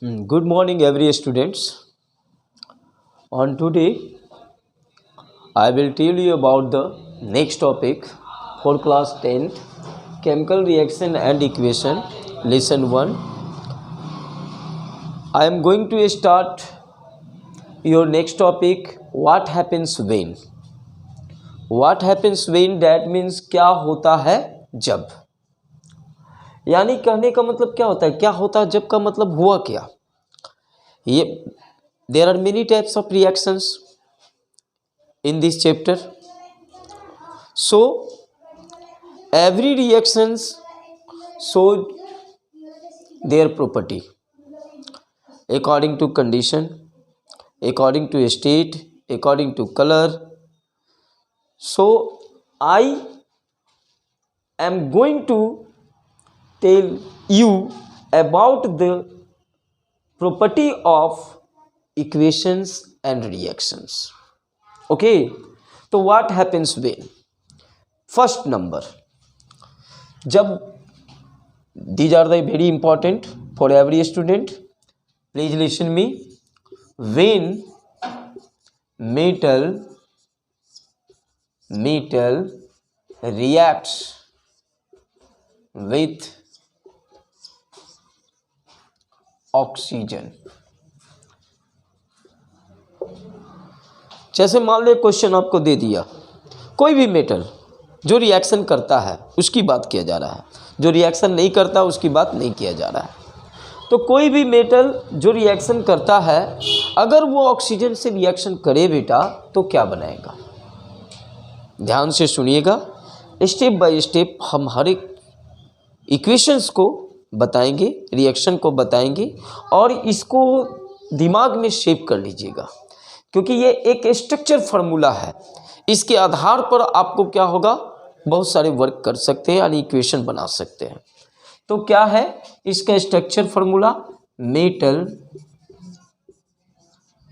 Good morning, every students. On today, I will tell you about the next topic for class 10th, chemical reaction and equation, lesson 1. I am going to start your next topic, what happens when. What happens when, that means क्या होता है जब, यानी कहने का मतलब क्या होता है, क्या होता है जब का मतलब हुआ क्या। ये there are many types of reactions in this chapter, so every reactions show their property according to condition, according to state, according to color. So I am going to tell you about the property of equations and reactions. Okay, तो what happens when, first number, जब, these are the very important for every student, please listen me, when metal reacts with oxygen. जैसे मान लो question आपको दे दिया, कोई भी metal जो reaction करता है उसकी बात किया जा रहा है, जो रिएक्शन नहीं करता उसकी बात नहीं किया जा रहा है। तो कोई भी मेटल जो रिएक्शन करता है, अगर वो ऑक्सीजन से रिएक्शन करे बेटा तो क्या बनाएगा। ध्यान से सुनिएगा, स्टेप बाय स्टेप हम हर एक इक्वेशंस को बताएंगे, रिएक्शन को बताएंगे, और इसको दिमाग में शेप कर लीजिएगा, क्योंकि ये एक स्ट्रक्चर फार्मूला है। इसके आधार पर आपको क्या होगा, बहुत सारे वर्क कर सकते हैं, यानी इक्वेशन बना सकते हैं। तो क्या है इसका structure formula, metal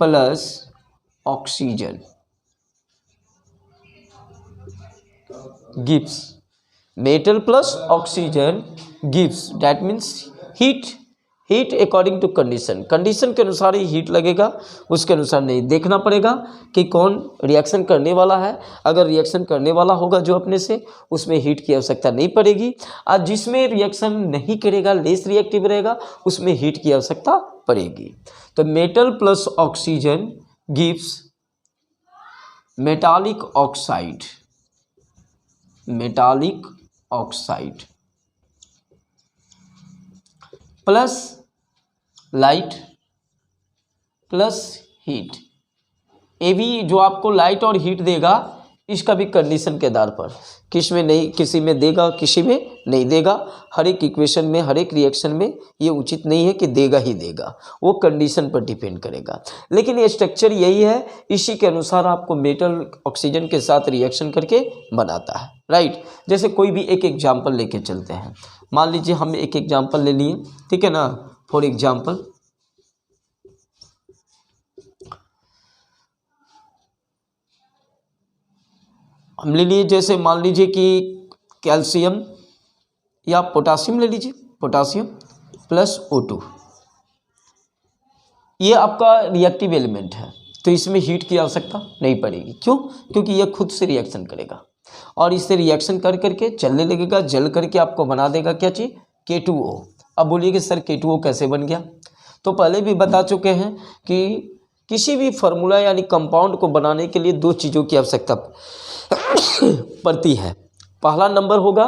plus oxygen gives, metal plus oxygen gives, that means heat according to condition के अनुसार ही हीट लगेगा, उसके अनुसार नहीं देखना पड़ेगा कि कौन रिएक्शन करने वाला है। अगर रिएक्शन करने वाला होगा जो अपने से, उसमें हीट की आवश्यकता नहीं पड़ेगी, और जिसमें रिएक्शन नहीं करेगा, लेस रिएक्टिव रहेगा, उसमें हीट की आवश्यकता पड़ेगी। तो metal plus oxygen gives metallic oxide plus light plus heat. ये भी जो आपको लाइट और हीट देगा, इसका भी कंडीशन के आधार पर, किसी में देगा, किसी में नहीं देगा। हर एक इक्वेशन में, हर एक रिएक्शन में ये उचित नहीं है कि देगा ही देगा, वो कंडीशन पर डिपेंड करेगा। लेकिन ये स्ट्रक्चर यही है, इसी के अनुसार आपको मेटल ऑक्सीजन के साथ रिएक्शन करके बनाता है, राइट। जैसे कोई भी एक एग्जाम्पल लेके चलते हैं, मान लीजिए हम एक एग्जाम्पल ले लिए, ठीक है ना। फॉर एग्जाम्पल हम ले लिए, जैसे मान लीजिए कि कैल्शियम या पोटासियम ले लीजिए, पोटासियम प्लस O2, ये आपका रिएक्टिव एलिमेंट है, तो इसमें हीट की आवश्यकता नहीं पड़ेगी। क्यों? क्योंकि यह खुद से रिएक्शन करेगा और इससे रिएक्शन कर करके चलने लगेगा, जल करके आपको बना देगा क्या चीज़, K2O। अब बोलिए कि सर K2O कैसे बन गया। तो पहले भी बता चुके हैं कि किसी भी फार्मूला यानी कंपाउंड को बनाने के लिए दो चीज़ों की आवश्यकता पड़ती है। पहला नंबर होगा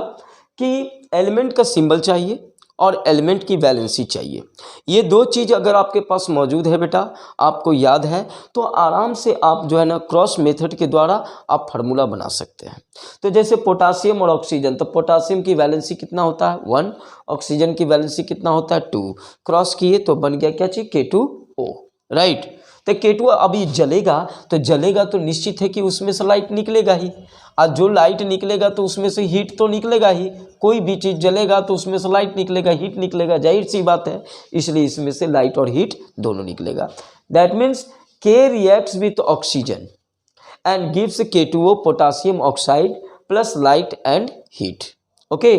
कि एलिमेंट का सिंबल चाहिए और एलिमेंट की वैलेंसी चाहिए। ये दो चीज़ अगर आपके पास मौजूद है बेटा, आपको याद है, तो आराम से आप जो है ना क्रॉस मेथड के द्वारा आप फार्मूला बना सकते हैं। तो जैसे पोटासियम और ऑक्सीजन, तो पोटासियम की वैलेंसी कितना होता है 1, ऑक्सीजन की वैलेंसी कितना होता है 2, क्रॉस किए तो बन गया क्या चीज़, K2O, राइट। तो K2O अभी जलेगा तो निश्चित है कि उसमें से लाइट निकलेगा ही, और जो लाइट निकलेगा तो उसमें से हीट तो निकलेगा ही। कोई भी चीज़ जलेगा तो उसमें से लाइट निकलेगा, हीट निकलेगा, जाहिर सी बात है, इसलिए इसमें से लाइट और हीट दोनों निकलेगा। That means K reacts with oxygen and gives K2O, potassium oxide plus light and heat. Okay,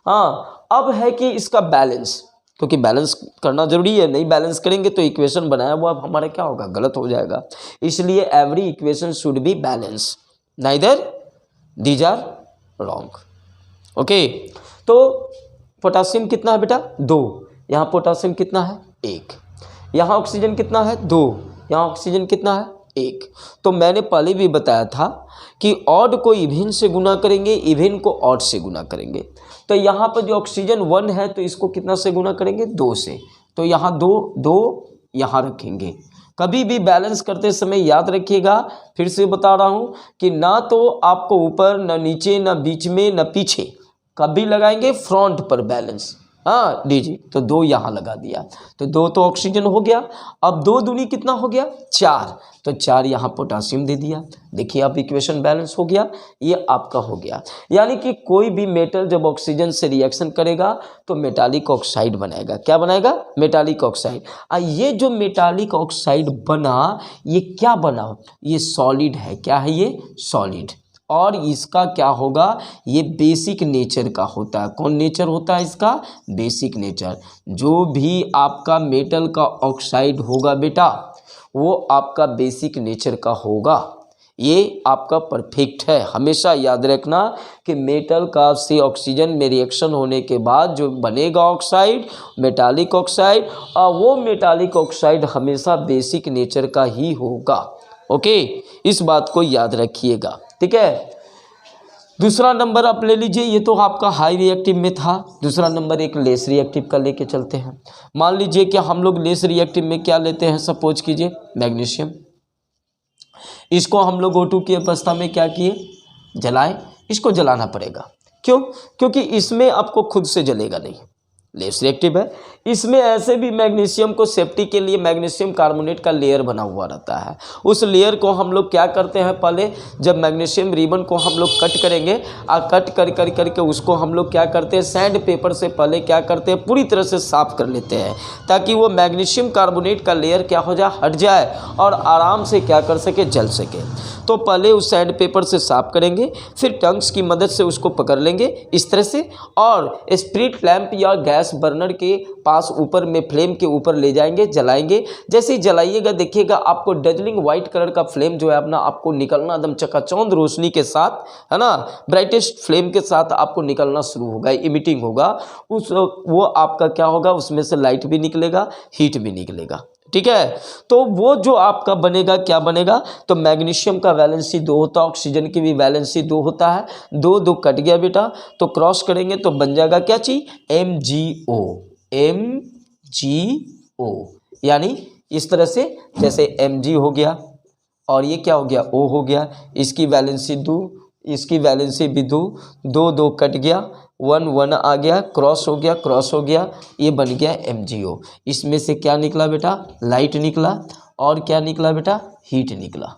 हाँ, अब है कि इसका बैलेंस, क्योंकि बैलेंस करना जरूरी है, नहीं बैलेंस करेंगे तो इक्वेशन बनाया हुआ अब हमारा क्या होगा, गलत हो जाएगा। इसलिए every equation should be balance, neither these are wrong. Okay, तो पोटासियम कितना है बेटा 2, यहाँ पोटासियम कितना है 1, यहाँ ऑक्सीजन कितना है 2, यहाँ ऑक्सीजन कितना है 1। तो मैंने पहले भी बताया था कि ऑड को इवन से गुना करेंगे, इवन को ऑड से गुना करेंगे। तो यहाँ पर जो ऑक्सीजन 1 है तो इसको कितना से गुना करेंगे 2 से, तो यहाँ 2 यहाँ रखेंगे। कभी भी बैलेंस करते समय याद रखिएगा, फिर से बता रहा हूँ कि ना तो आपको ऊपर, ना नीचे, ना बीच में, ना पीछे, कभी लगाएंगे फ्रंट पर बैलेंस। हाँ लीजिए, तो 2 यहाँ लगा दिया, तो 2 तो ऑक्सीजन हो गया। अब 2 दूनी कितना हो गया 4, तो 4 यहाँ पोटासियम दे दिया। देखिए अब इक्वेशन बैलेंस हो गया, ये आपका हो गया। यानी कि कोई भी मेटल जब ऑक्सीजन से रिएक्शन करेगा तो मेटालिक ऑक्साइड बनाएगा। क्या बनाएगा, मेटालिक ऑक्साइड। ये जो मेटालिक ऑक्साइड बना, ये क्या बना, ये सॉलिड है। क्या है ये, सॉलिड। और इसका क्या होगा, ये बेसिक नेचर का होता है। कौन नेचर होता है इसका, बेसिक नेचर। जो भी आपका मेटल का ऑक्साइड होगा बेटा, वो आपका बेसिक नेचर का होगा। ये आपका परफेक्ट है। हमेशा याद रखना कि मेटल का से ऑक्सीजन में रिएक्शन होने के बाद जो बनेगा ऑक्साइड, मेटालिक ऑक्साइड, और वो मेटालिक ऑक्साइड हमेशा बेसिक नेचर का ही होगा। ओके, इस बात को याद रखिएगा, ठीक है। दूसरा नंबर आप ले लीजिए, ये तो आपका हाई रिएक्टिव में था। दूसरा नंबर एक लेस रिएक्टिव का लेके चलते हैं। मान लीजिए कि हम लोग लेस रिएक्टिव में क्या लेते हैं, सपोज कीजिए मैग्नीशियम। इसको हम लोग O2 की अवस्था में क्या किए, जलाए। इसको जलाना पड़ेगा, क्यों, क्योंकि इसमें आपको खुद से जलेगा नहीं, लेस रिएक्टिव है। इसमें ऐसे भी मैग्नीशियम को सेफ्टी के लिए मैग्नीशियम कार्बोनेट का लेयर बना हुआ रहता है। उस लेयर को हम लोग क्या करते हैं, पहले जब मैग्नीशियम रिबन को हम लोग कट करेंगे, कट करके उसको हम लोग क्या करते हैं, सैंड पेपर से पहले क्या करते हैं, पूरी तरह से साफ़ कर लेते हैं, ताकि वो मैग्नीशियम कार्बोनेट का लेयर क्या हो जाए, हट जाए और आराम से क्या कर सके, जल सके। तो पहले उस सैंड पेपर से साफ़ करेंगे, फिर टंग्स की मदद से उसको पकड़ लेंगे इस तरह से, और स्प्रिट लैंप या गैस बर्नर के पास ऊपर में फ्लेम के ऊपर ले जाएंगे, जलाएंगे। जैसे ही जलाइएगा देखिएगा आपको डजलिंग वाइट कलर का फ्लेम जो है अपना आपको निकलना एकदम चकाचौंध रोशनी के साथ, है ना, ब्राइटेस्ट फ्लेम के साथ आपको निकलना शुरू होगा, इमिटिंग होगा। वो आपका क्या होगा, उसमें से लाइट भी निकलेगा, हीट भी निकलेगा, ठीक है। तो वो जो आपका बनेगा, क्या बनेगा, तो मैग्नीशियम का वैलेंसी 2 होता है, ऑक्सीजन की भी वैलेंसी 2 होता है। 2 कट गया बेटा, तो क्रॉस करेंगे तो बन जाएगा क्या चीज, MgO। MgO यानी इस तरह से, जैसे Mg हो गया और ये क्या हो गया, O हो गया। इसकी वैलेंसी 2, इसकी वैलेंसी भी 2, 2 कट गया, 1 आ गया, क्रॉस हो गया, ये बन गया MgO। इसमें से क्या निकला बेटा, लाइट निकला, और क्या निकला बेटा, हीट निकला,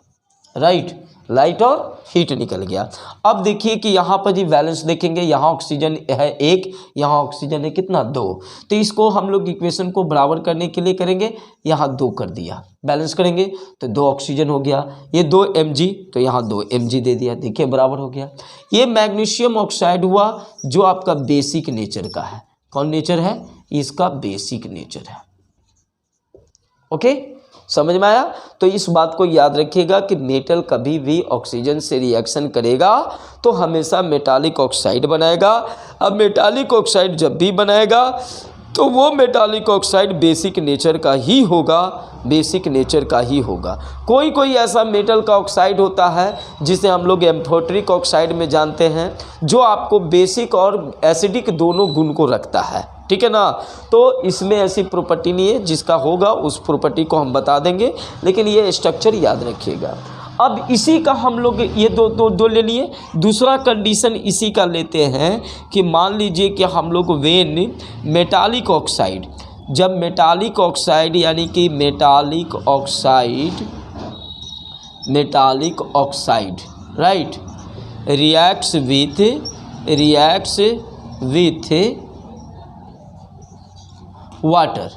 राइट, लाइट और हीट निकल गया। अब देखिए कि यहाँ पर जी बैलेंस देखेंगे, यहाँ ऑक्सीजन है 1, यहाँ ऑक्सीजन है कितना 2, तो इसको हम लोग इक्वेशन को बराबर करने के लिए करेंगे, यहाँ 2 कर दिया, बैलेंस करेंगे तो 2 ऑक्सीजन हो गया, ये 2 Mg, तो यहाँ 2 Mg दे दिया, देखिए बराबर हो गया। ये मैग्नीशियम ऑक्साइड हुआ जो आपका बेसिक नेचर का है। कौन नेचर है, इसका बेसिक नेचर है। ओके, समझ में आया। तो इस बात को याद रखिएगा कि मेटल कभी भी ऑक्सीजन से रिएक्शन करेगा तो हमेशा मेटालिक ऑक्साइड बनाएगा। अब मेटालिक ऑक्साइड जब भी बनाएगा तो वो मेटालिक ऑक्साइड बेसिक नेचर का ही होगा, बेसिक नेचर का ही होगा। कोई ऐसा मेटल का ऑक्साइड होता है जिसे हम लोग एम्फोटेरिक ऑक्साइड में जानते हैं, जो आपको बेसिक और एसिडिक दोनों गुण को रखता है, ठीक है ना। तो इसमें ऐसी प्रॉपर्टी नहीं है, जिसका होगा उस प्रॉपर्टी को हम बता देंगे, लेकिन ये स्ट्रक्चर याद रखिएगा। अब इसी का हम लोग ये दो ले लिए। दूसरा कंडीशन इसी का लेते हैं कि मान लीजिए कि हम लोग वेन मेटालिक ऑक्साइड, जब मेटालिक ऑक्साइड यानी कि metallic oxide right reacts with water.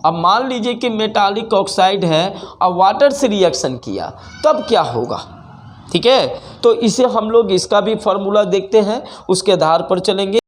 अब मान लीजिए कि मेटालिक ऑक्साइड है और वाटर से रिएक्शन किया, तब क्या होगा, ठीक है। तो इसे हम लोग इसका भी फार्मूला देखते हैं, उसके आधार पर चलेंगे।